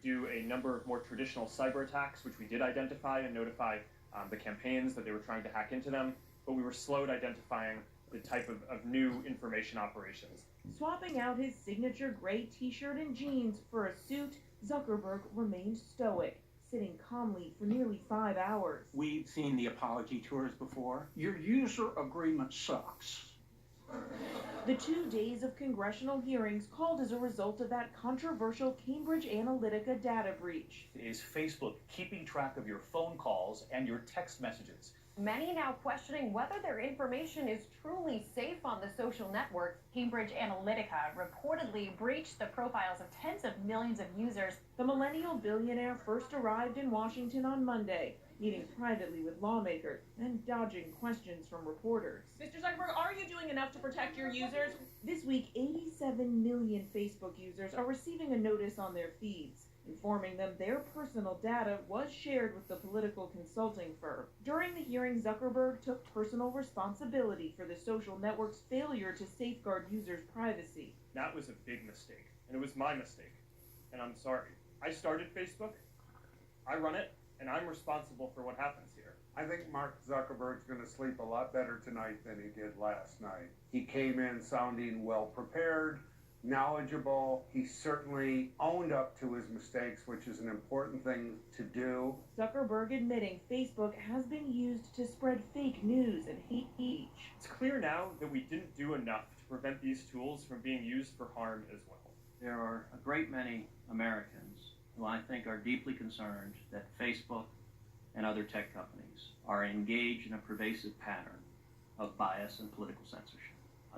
do a number of more traditional cyber attacks, which we did identify and notify the campaigns that they were trying to hack into them, but we were slow at identifying the type of new information operations. Swapping out his signature gray t-shirt and jeans for a suit, Zuckerberg remained stoic, sitting calmly for nearly 5 hours. We've seen the apology tours before. Your user agreement sucks. The 2 days of congressional hearings called as a result of that controversial Cambridge Analytica data breach. Is Facebook keeping track of your phone calls and your text messages? Many now questioning whether their information is truly safe on the social network. Cambridge Analytica reportedly breached the profiles of tens of millions of users. The millennial billionaire first arrived in Washington on Monday, meeting privately with lawmakers and dodging questions from reporters. Mr. Zuckerberg, are you doing enough to protect your users? This week, 87 million Facebook users are receiving a notice on their feeds, informing them their personal data was shared with the political consulting firm. During the hearing, Zuckerberg took personal responsibility for the social network's failure to safeguard users' privacy. That was a big mistake, and it was my mistake, and I'm sorry. I started Facebook, I run it, and I'm responsible for what happens here. I think Mark Zuckerberg's going to sleep a lot better tonight than he did last night. He came in sounding well prepared, knowledgeable. He certainly owned up to his mistakes, which is an important thing to do. Zuckerberg admitting Facebook has been used to spread fake news and hate speech. It's clear now that we didn't do enough to prevent these tools from being used for harm as well. There are a great many Americans who I think are deeply concerned that Facebook and other tech companies are engaged in a pervasive pattern of bias and political censorship.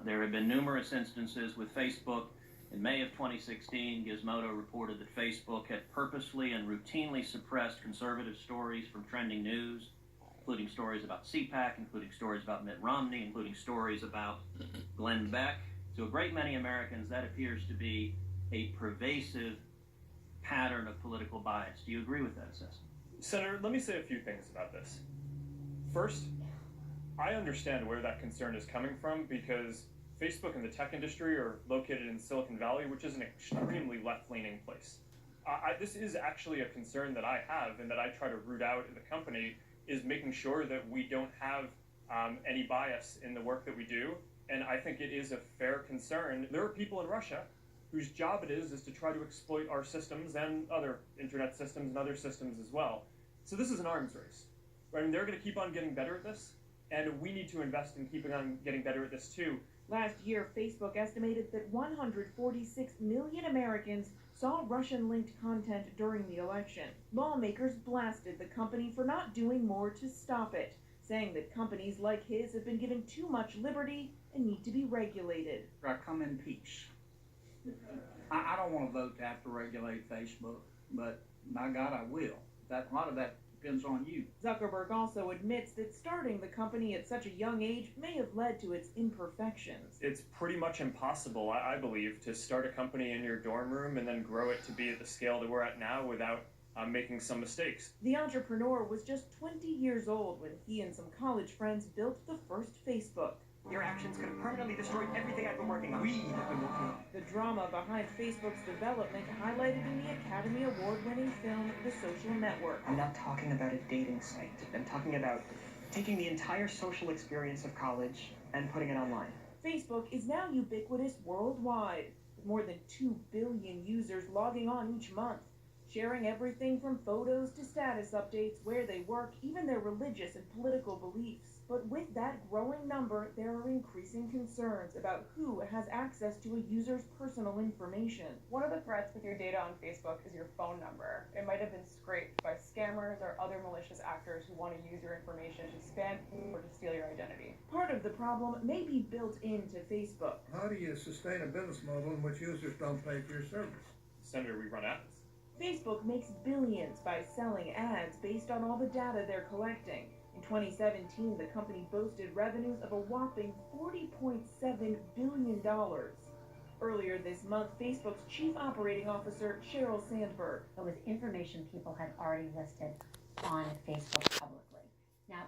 There have been numerous instances with Facebook. In May of 2016, Gizmodo reported that Facebook had purposely and routinely suppressed conservative stories from trending news, including stories about CPAC, including stories about Mitt Romney, including stories about Glenn Beck. To a great many Americans, that appears to be a pervasive pattern of political bias. Do you agree with that assessment? Senator, let me say a few things about this. First, I understand where that concern is coming from because Facebook and the tech industry are located in Silicon Valley, which is an extremely left-leaning place. This is actually a concern that I have and that I try to root out in the company, is making sure that we don't have any bias in the work that we do. And I think it is a fair concern. There are people in Russia whose job it is to try to exploit our systems and other internet systems and other systems as well. So this is an arms race, right? And they're going to keep on getting better at this, and we need to invest in keeping on getting better at this too. Last year, Facebook estimated that 146 million Americans saw Russian-linked content during the election. Lawmakers blasted the company for not doing more to stop it, saying that companies like his have been given too much liberty and need to be regulated. I come in peace. I don't want to vote to have to regulate Facebook, but by God, I will. A lot of that depends on you. Zuckerberg also admits that starting the company at such a young age may have led to its imperfections. It's pretty much impossible, I believe, to start a company in your dorm room and then grow it to be at the scale that we're at now without making some mistakes. The entrepreneur was just 20 years old when he and some college friends built the first Facebook. Your actions could have permanently destroyed everything I've been working on. We have been working on. The drama behind Facebook's development highlighted in the Academy Award-winning film The Social Network. I'm not talking about a dating site. I'm talking about taking the entire social experience of college and putting it online. Facebook is now ubiquitous worldwide, with more than 2 billion users logging on each month, sharing everything from photos to status updates, where they work, even their religious and political beliefs. But with that growing number, there are increasing concerns about who has access to a user's personal information. One of the threats with your data on Facebook is your phone number. It might have been scraped by scammers or other malicious actors who want to use your information to spam or to steal your identity. Part of the problem may be built into Facebook. How do you sustain a business model in which users don't pay for your service? Senator, we run ads. Facebook makes billions by selling ads based on all the data they're collecting. In 2017, the company boasted revenues of a whopping $40.7 billion. Earlier this month, Facebook's chief operating officer, Sheryl Sandberg. It was information people had already listed on Facebook publicly. Now,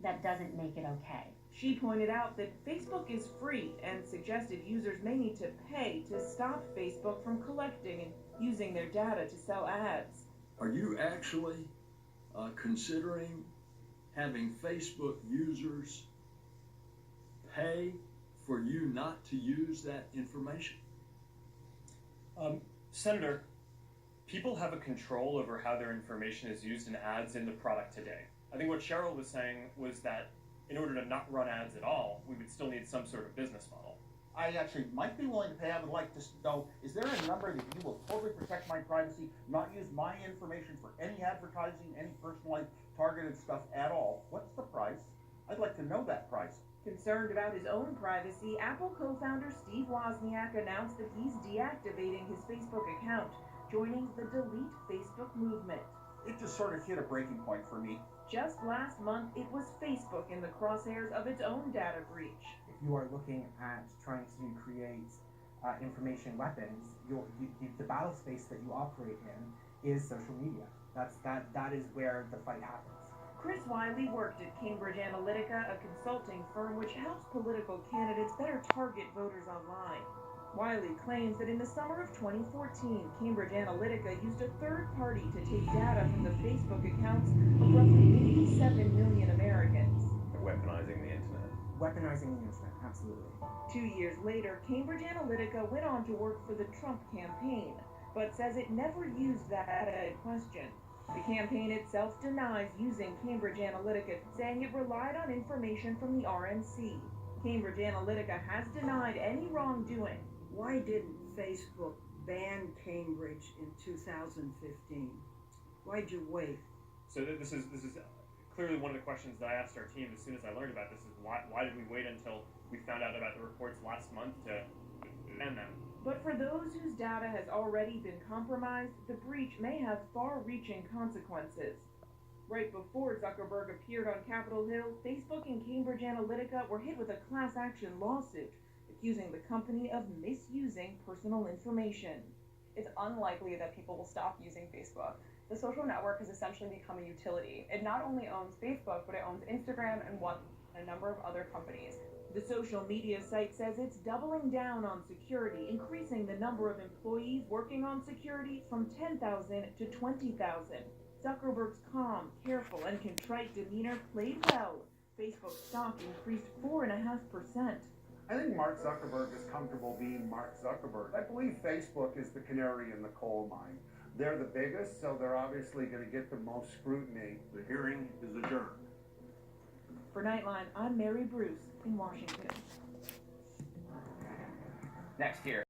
that doesn't make it okay. She pointed out that Facebook is free and suggested users may need to pay to stop Facebook from collecting and using their data to sell ads. Are you actually considering having Facebook users pay for you not to use that information? Senator, people have a control over how their information is used in ads in the product today. I think what Cheryl was saying was that in order to not run ads at all, we would still need some sort of business model. I actually might be willing to pay. I would like to know, is there a number that you will totally protect my privacy, not use my information for any advertising, any personalized targeted stuff at all? What's the price? I'd like to know that price. Concerned about his own privacy, Apple co-founder Steve Wozniak announced that he's deactivating his Facebook account, joining the Delete Facebook movement. It just sort of hit a breaking point for me. Just last month, it was Facebook in the crosshairs of its own data breach. If you are looking at trying to create information weapons, the battle space that you operate in is social media. That is where the fight happens. Chris Wiley worked at Cambridge Analytica, a consulting firm which helps political candidates better target voters online. Wiley claims that in the summer of 2014, Cambridge Analytica used a third party to take data from the Facebook accounts of roughly 87 million Americans. Weaponizing the internet. Weaponizing the internet, absolutely. 2 years later, Cambridge Analytica went on to work for the Trump campaign, but says it never used that data in question. The campaign itself denies using Cambridge Analytica, saying it relied on information from the RNC. Cambridge Analytica has denied any wrongdoing. Why didn't Facebook ban Cambridge in 2015? Why'd you wait? So this is clearly one of the questions that I asked our team as soon as I learned about this is why did we wait until we found out about the reports last month to ban them? But for those whose data has already been compromised, the breach may have far-reaching consequences. Right before Zuckerberg appeared on Capitol Hill, Facebook and Cambridge Analytica were hit with a class action lawsuit, accusing the company of misusing personal information. It's unlikely that people will stop using Facebook. The social network has essentially become a utility. It not only owns Facebook, but it owns Instagram and a number of other companies. The social media site says it's doubling down on security, increasing the number of employees working on security from 10,000 to 20,000. Zuckerberg's calm, careful, and contrite demeanor played well. Facebook stock increased 4.5%. I think Mark Zuckerberg is comfortable being Mark Zuckerberg. I believe Facebook is the canary in the coal mine. They're the biggest, so they're obviously going to get the most scrutiny. The hearing is adjourned. For Nightline, I'm Mary Bruce in Washington. Next here.